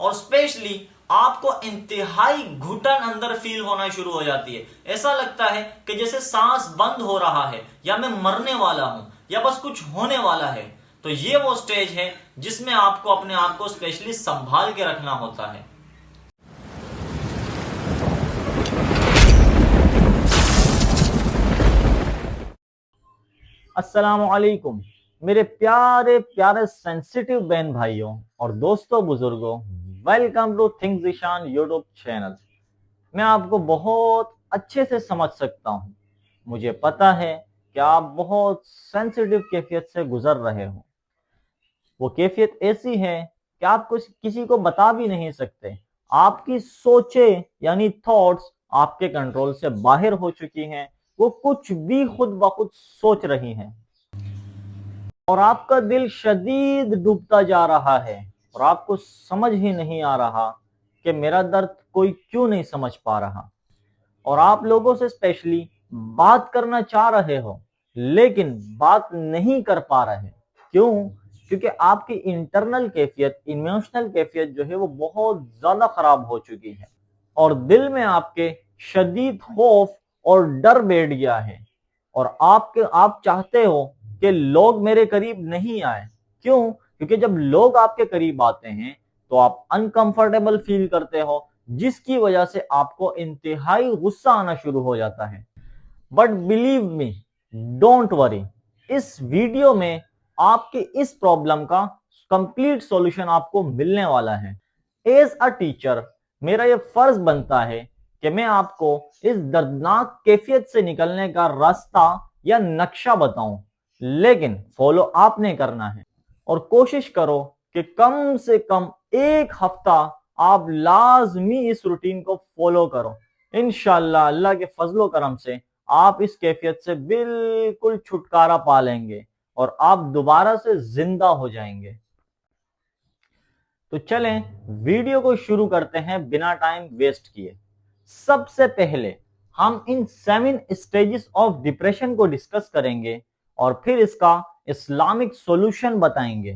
और स्पेशली आपको इंतहाई घुटन अंदर फील होना शुरू हो जाती है। ऐसा लगता है कि जैसे सांस बंद हो रहा है या मैं मरने वाला हूं या बस कुछ होने वाला है। तो ये वो स्टेज है जिसमें आपको अपने आप को स्पेशली संभाल के रखना होता है। अस्सलामुअलैकुम मेरे प्यारे प्यारे सेंसिटिव बहन भाइयों और दोस्तों बुजुर्गों, welcome to things Ishan YouTube channel. मैं आपको बहुत अच्छे से समझ सकता हूँ। मुझे पता है कि आप बहुत सेंसिटिव कैफियत से गुजर रहे हो। वो कैफियत ऐसी है कि आप कुछ किसी को बता भी नहीं सकते। आपकी सोचें यानी थॉट्स आपके कंट्रोल से बाहर हो चुकी हैं। वो कुछ भी खुद ब खुद सोच रही हैं और आपका दिल शदीद डूबता जा रहा है और आपको समझ ही नहीं आ रहा कि मेरा दर्द कोई क्यों नहीं समझ पा रहा। और आप लोगों से स्पेशली बात करना चाह रहे हो लेकिन बात नहीं कर पा रहे। क्यों? क्योंकि आपकी इंटरनल कैफियत, इमोशनल कैफियत जो है वो बहुत ज्यादा खराब हो चुकी है और दिल में आपके शदीद खौफ और डर बैठ गया है और आप चाहते हो कि लोग मेरे करीब नहीं आए। क्यों? क्योंकि जब लोग आपके करीब आते हैं तो आप अनकंफर्टेबल फील करते हो, जिसकी वजह से आपको इंतहाई गुस्सा आना शुरू हो जाता है। But believe me, don't worry, इस वीडियो में आपके इस प्रॉब्लम का कंप्लीट सॉल्यूशन आपको मिलने वाला है। एज अ टीचर मेरा यह फर्ज बनता है कि मैं आपको इस दर्दनाक कैफियत से निकलने का रास्ता या नक्शा बताऊं, लेकिन फॉलो आपने करना है और कोशिश करो कि कम से कम एक हफ्ता आप लाजमी इस रूटीन को फॉलो करो। इंशाल्लाह अल्लाह के फजलो करम से आप इस कैफियत से बिल्कुल छुटकारा पा लेंगे और आप दोबारा से जिंदा हो जाएंगे। तो चलें वीडियो को शुरू करते हैं बिना टाइम वेस्ट किए। सबसे पहले हम इन 7 स्टेजेस ऑफ डिप्रेशन को डिस्कस करेंगे और फिर इसका इस्लामिक सॉल्यूशन बताएंगे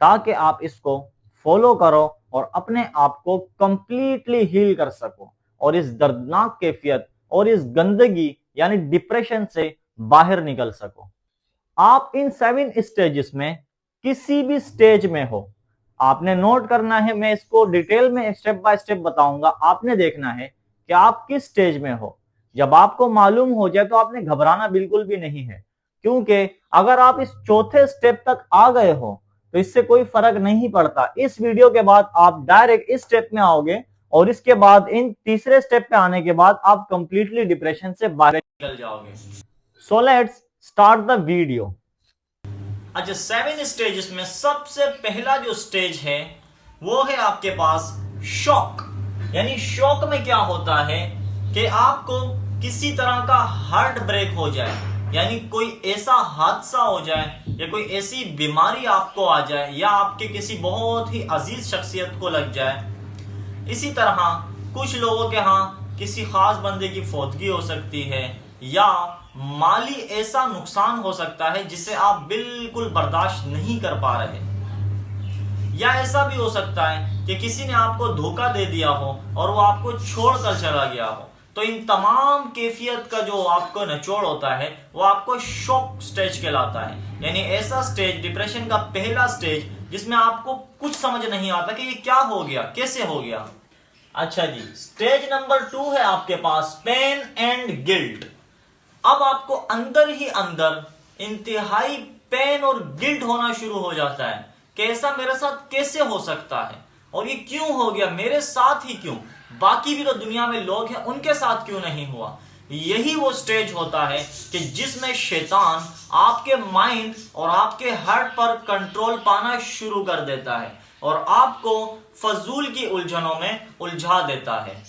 ताकि आप इसको फॉलो करो और अपने आप को कंप्लीटली हील कर सको और इस दर्दनाक कैफियत और इस गंदगी यानी डिप्रेशन से बाहर निकल सको। आप इन 7 स्टेजेस में किसी भी स्टेज में हो, आपने नोट करना है। मैं इसको डिटेल में स्टेप बाय स्टेप बताऊंगा। आपने देखना है कि आप किस स्टेज में हो। जब आपको मालूम हो जाए तो आपने घबराना बिल्कुल भी नहीं है, क्योंकि अगर आप इस चौथे स्टेप तक आ गए हो तो इससे कोई फर्क नहीं पड़ता। इस वीडियो के बाद आप डायरेक्ट इस स्टेप में आओगे और इसके बाद इन तीसरे स्टेप पे आने के बाद आप कंप्लीटली डिप्रेशन से बाहर निकल जाओगे। So let's start the video. अच्छा, 7 स्टेजेस में सबसे पहला जो स्टेज है वो है आपके पास शॉक। यानी शॉक में क्या होता है कि आपको किसी तरह का हार्ट ब्रेक हो जाए, यानी कोई ऐसा हादसा हो जाए या कोई ऐसी बीमारी आपको आ जाए या आपके किसी बहुत ही अजीज शख्सियत को लग जाए। इसी तरह कुछ लोगों के यहाँ किसी खास बंदे की फौतगी हो सकती है या माली ऐसा नुकसान हो सकता है जिसे आप बिल्कुल बर्दाश्त नहीं कर पा रहे, या ऐसा भी हो सकता है कि किसी ने आपको धोखा दे दिया हो और वो आपको छोड़कर चला गया हो। तो इन तमाम कैफियत का जो आपको निचोड़ होता है वो आपको शॉक स्टेज कहलाता है। यानी ऐसा स्टेज, डिप्रेशन का पहला स्टेज, जिसमें आपको कुछ समझ नहीं आता कि ये क्या हो गया, कैसे हो गया। अच्छा जी, स्टेज नंबर 2 है आपके पास पेन एंड गिल्ट। अब आपको अंदर ही अंदर इंतहाई पेन और गिल्ट होना शुरू हो जाता है कि ऐसा मेरे साथ कैसे हो सकता है और ये क्यों हो गया, मेरे साथ ही क्यों, बाकी भी तो दुनिया में लोग हैं उनके साथ क्यों नहीं हुआ। यही वो स्टेज होता है कि जिसमें शैतान आपके माइंड और आपके हार्ट पर कंट्रोल पाना शुरू कर देता है और आपको फजूल की उलझनों में उलझा देता है।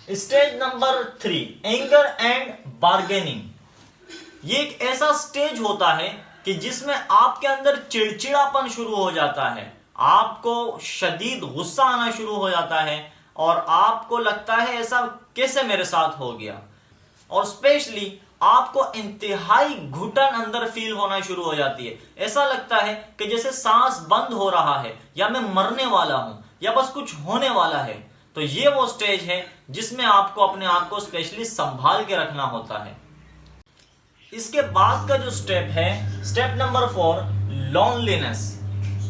Stage number 3, anger and bargaining. ये एक ऐसा स्टेज होता है कि जिसमें आपके अंदर चिड़चिड़ापन शुरू हो जाता है, आपको शदीद गुस्सा आना शुरू हो जाता है और आपको लगता है ऐसा कैसे मेरे साथ हो गया। और स्पेशली आपको इंतहाई घुटन अंदर फील होना शुरू हो जाती है। ऐसा लगता है कि जैसे सांस बंद हो रहा है या मैं मरने वाला हूं या बस कुछ होने वाला है, तो ये वो स्टेज है जिसमें आपको अपने आप को स्पेशली संभाल के रखना होता है। इसके बाद का जो स्टेप है, स्टेप नंबर 4, लोनलीनेस।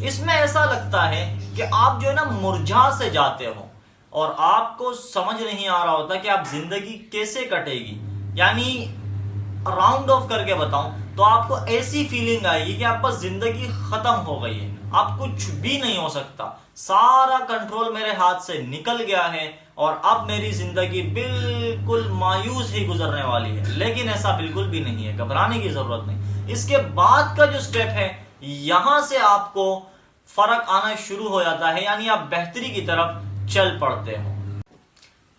इसमें ऐसा लगता है कि आप जो है ना मुरझा से जाते हो और आपको समझ नहीं आ रहा होता कि आप जिंदगी कैसे कटेगी। यानी राउंड ऑफ करके बताऊं तो आपको ऐसी फीलिंग आएगी कि आप बस जिंदगी खत्म हो गई है, आप कुछ भी नहीं हो सकता, सारा कंट्रोल मेरे हाथ से निकल गया है और अब मेरी जिंदगी बिल्कुल मायूस ही गुजरने वाली है। लेकिन ऐसा बिल्कुल भी नहीं है, घबराने की जरूरत नहीं। इसके बाद का जो स्टेप है, यहां से आपको फर्क आना शुरू हो जाता है, यानी आप बेहतरी की तरफ चल पड़ते हो।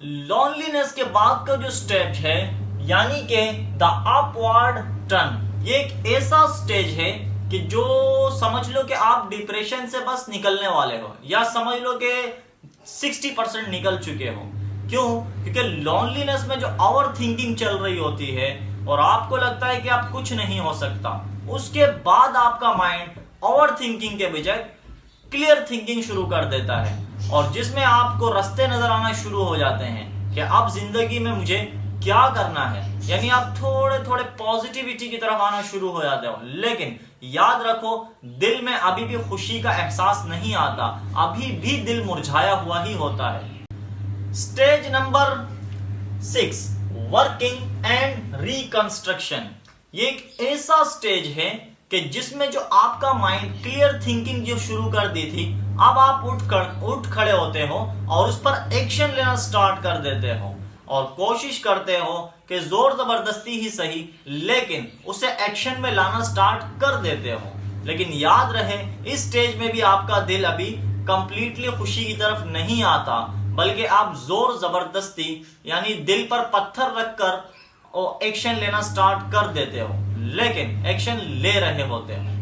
लॉनलीनेस के बाद का जो स्टेप है, यानी कि द अपवर्ड टर्न, ये एक ऐसा स्टेज है कि जो समझ लो कि आप डिप्रेशन से बस निकलने वाले हो, या समझ लो कि 60% निकल चुके हो। क्यों? क्योंकि लॉनलीनेस में जो ओवर थिंकिंग चल रही होती है और आपको लगता है कि आप कुछ नहीं हो सकता, उसके बाद आपका माइंड ओवर थिंकिंग के बजाय क्लियर थिंकिंग शुरू कर देता है, और जिसमें आपको रास्ते नजर आना शुरू हो जाते हैं कि अब जिंदगी में मुझे क्या करना है। यानी आप थोड़े थोड़े पॉजिटिविटी की तरफ आना शुरू हो जाते हो। लेकिन याद रखो, दिल में अभी भी खुशी का एहसास नहीं आता, अभी भी दिल मुरझाया हुआ ही होता है। Stage number 6, working and reconstruction. ये एक ऐसा स्टेज है कि जिसमें जो आपका माइंड क्लियर थिंकिंग जो शुरू कर दी थी, अब आप उठ खड़े होते हो और उस पर एक्शन लेना स्टार्ट कर देते हो और कोशिश करते हो कि जोर जबरदस्ती ही सही, लेकिन उसे एक्शन में लाना स्टार्ट कर देते हो। लेकिन याद रहे, इस स्टेज में भी आपका दिल अभी कंप्लीटली खुशी की तरफ नहीं आता, बल्कि आप जोर जबरदस्ती यानी दिल पर पत्थर रखकर और एक्शन लेना स्टार्ट कर देते हो, लेकिन एक्शन ले रहे होते हो।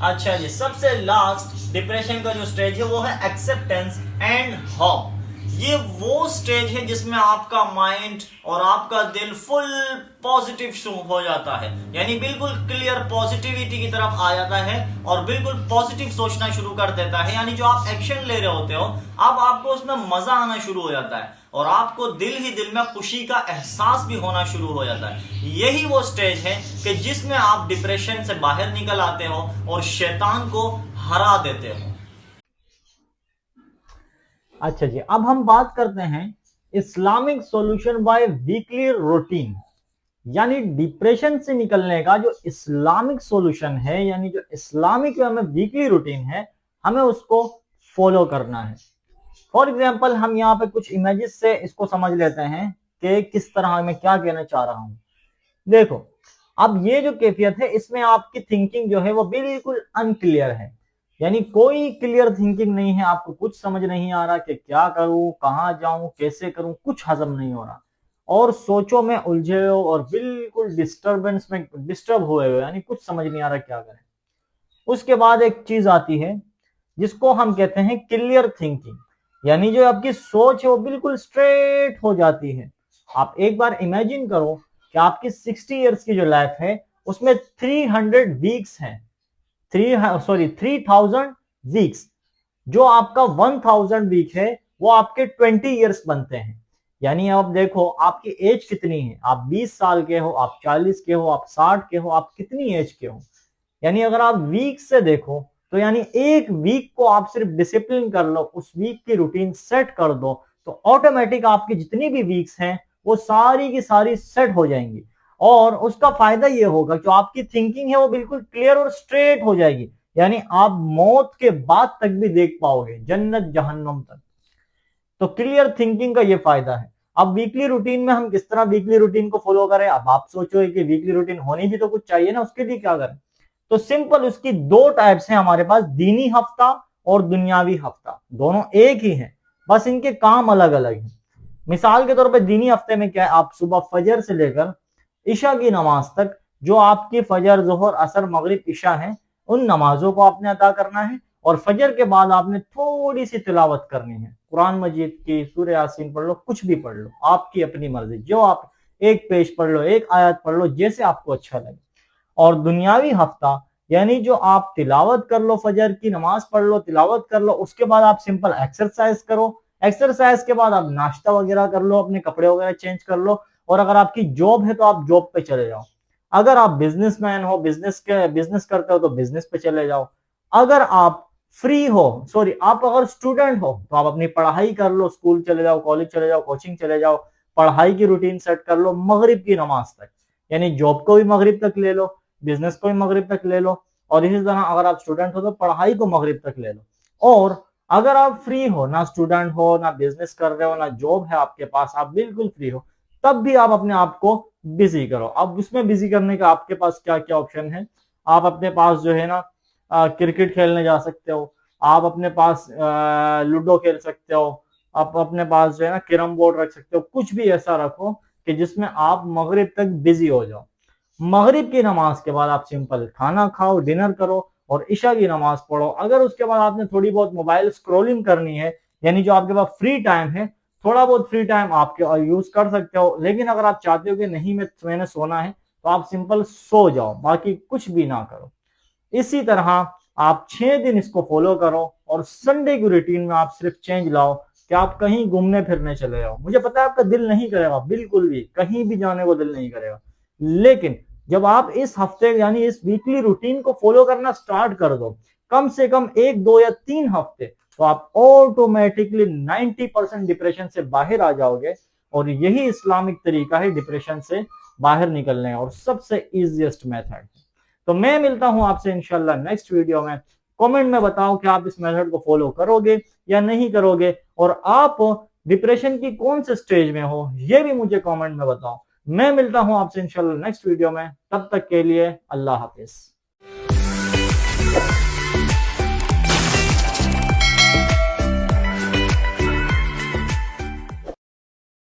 अच्छा जी, सबसे लास्ट डिप्रेशन का जो स्टेज है वो है एक्सेप्टेंस एंड होप। ये वो स्टेज है जिसमें आपका माइंड और आपका दिल फुल पॉजिटिव हो जाता है, यानी बिल्कुल क्लियर पॉजिटिविटी की तरफ आ जाता है और बिल्कुल पॉजिटिव सोचना शुरू कर देता है। यानी जो आप एक्शन ले रहे होते हो, अब आपको उसमें मजा आना शुरू हो जाता है और आपको दिल ही दिल में खुशी का एहसास भी होना शुरू हो जाता है। यही वो स्टेज है कि जिसमें आप डिप्रेशन से बाहर निकल आते हो और शैतान को हरा देते हो। अच्छा जी, अब हम बात करते हैं Islamic solution bye weekly routine. यानी डिप्रेशन से निकलने का जो इस्लामिक सॉल्यूशन है, यानी जो इस्लामिक में वीकली रूटीन है, हमें उसको फॉलो करना है। फॉर एग्जाम्पल, हम यहाँ पे कुछ इमेजेस से इसको समझ लेते हैं कि किस तरह मैं क्या कहना चाह रहा हूं। देखो, अब ये जो कैफियत है, इसमें आपकी थिंकिंग जो है वो बिल्कुल अनक्लियर है, यानी कोई क्लियर थिंकिंग नहीं है। आपको कुछ समझ नहीं आ रहा कि क्या करूं, कहां जाऊं, कैसे करूं, कुछ हजम नहीं हो रहा और सोचो में उलझे हो और बिल्कुल डिस्टर्बेंस में डिस्टर्ब हुए हो, यानी कुछ समझ नहीं आ रहा क्या करें। उसके बाद एक चीज आती है जिसको हम कहते हैं क्लियर थिंकिंग, यानी जो आपकी सोच है वो बिल्कुल स्ट्रेट हो जाती है। आप एक बार इमेजिन करो कि आपकी 60 इयर्स की जो लाइफ है उसमें 300 वीक्स हैं, 3000 वीक्स। जो आपका 1000 वीक है वो आपके 20 इयर्स बनते हैं। यानी आप देखो, आपकी एज कितनी है, आप 20 साल के हो, आप 40 के हो, आप 60 के हो, आप कितनी एज के हो। यानी अगर आप वीक से देखो तो यानी एक वीक को आप सिर्फ डिसिप्लिन कर लो, उस वीक की रूटीन सेट कर दो, तो ऑटोमेटिक आपकी जितनी भी वीक्स हैं वो सारी की सारी सेट हो जाएंगी। और उसका फायदा ये होगा कि आपकी थिंकिंग है वो बिल्कुल क्लियर और स्ट्रेट हो जाएगी, यानी आप मौत के बाद तक भी देख पाओगे, जन्नत जहन्नम तक। तो क्लियर थिंकिंग का ये फायदा है। अब वीकली रूटीन में हम किस तरह वीकली रूटीन को फॉलो करें। अब आप सोचो कि वीकली रूटीन होनी भी तो कुछ चाहिए ना, उसके लिए क्या करें। तो सिंपल, उसकी दो टाइप्स हैं हमारे पास, दीनी हफ्ता और दुनियावी हफ्ता। दोनों एक ही हैं, बस इनके काम अलग अलग हैं। मिसाल के तौर पर दीनी हफ्ते में क्या है, आप सुबह फजर से लेकर इशा की नमाज तक जो आपकी फजर, जोहर, असर, मगरिब, इशा है, उन नमाजों को आपने अदा करना है। और फजर के बाद आपने थोड़ी सी तिलावत करनी है, कुरान मजीद की सूरह यासीन पढ़ लो, कुछ भी पढ़ लो, आपकी अपनी मर्जी, जो आप एक पेज पढ़ लो, एक आयत पढ़ लो, जैसे आपको अच्छा लगे। और दुनियावी हफ्ता यानी जो आप तिलावत कर लो, फजर की नमाज पढ़ लो, तिलावत कर लो, उसके बाद आप सिंपल एक्सरसाइज करो, एक्सरसाइज के बाद आप नाश्ता वगैरह कर लो, अपने कपड़े वगैरह चेंज कर लो, और अगर आपकी जॉब है तो आप जॉब पे चले जाओ। अगर आप बिजनेसमैन हो, बिजनेस करते हो तो बिजनेस पे चले जाओ। अगर आप फ्री हो, सॉरी, आप अगर स्टूडेंट हो तो आप अपनी पढ़ाई कर लो, स्कूल चले जाओ, कॉलेज चले जाओ, कोचिंग चले जाओ, पढ़ाई की रूटीन सेट कर लो मगरिब की नमाज तक, यानी जॉब को भी मगरिब तक ले लो, बिजनेस को भी मगरिब तक ले लो, और इसी तरह अगर आप स्टूडेंट हो तो पढ़ाई को मगरिब तक ले लो। और अगर आप फ्री हो, ना स्टूडेंट हो, ना बिजनेस कर रहे हो, ना जॉब है आपके पास, आप बिल्कुल फ्री हो, तब भी आप अपने आप को बिजी करो। अब उसमें बिजी करने का आपके पास क्या क्या ऑप्शन है? आप अपने पास जो है ना क्रिकेट खेलने जा सकते हो, आप अपने पास लूडो खेल सकते हो, आप अपने पास जो है ना कैरम बोर्ड रख सकते हो, कुछ भी ऐसा रखो कि जिसमें आप मगरिब तक बिजी हो जाओ। मगरिब की नमाज के बाद आप सिंपल खाना खाओ, डिनर करो और इशा की नमाज पढ़ो। अगर उसके बाद आपने थोड़ी बहुत मोबाइल स्क्रोलिंग करनी है, यानी जो आपके पास फ्री टाइम है, थोड़ा बहुत फ्री टाइम आपके यूज कर सकते हो, लेकिन अगर आप चाहते हो कि नहीं मैंने सोना है, तो आप सिंपल सो जाओ, बाकी कुछ भी ना करो। इसी तरह आप 6 दिन इसको फॉलो करो, और संडे की रूटीन में आप सिर्फ चेंज लाओ कि आप कहीं घूमने फिरने चले जाओ। मुझे पता है आपका दिल नहीं करेगा, बिल्कुल भी कहीं भी जाने को दिल नहीं करेगा, लेकिन जब आप इस हफ्ते यानी इस वीकली रूटीन को फॉलो करना स्टार्ट कर दो, कम से कम 1, 2 या 3 हफ्ते, तो आप ऑटोमेटिकली 90% डिप्रेशन से बाहर आ जाओगे। और यही इस्लामिक तरीका है डिप्रेशन से बाहर निकलने का, और सबसे इजीएस्ट मेथड। तो मैं मिलता हूं आपसे इंशाल्लाह नेक्स्ट वीडियो में। कमेंट में बताओ कि आप इस मेथड को फॉलो करोगे या नहीं करोगे, और आप डिप्रेशन की कौन से स्टेज में हो ये भी मुझे कमेंट में बताओ। मैं मिलता हूं आपसे इंशाल्लाह नेक्स्ट वीडियो में, तब तक के लिए अल्लाह हाफिज।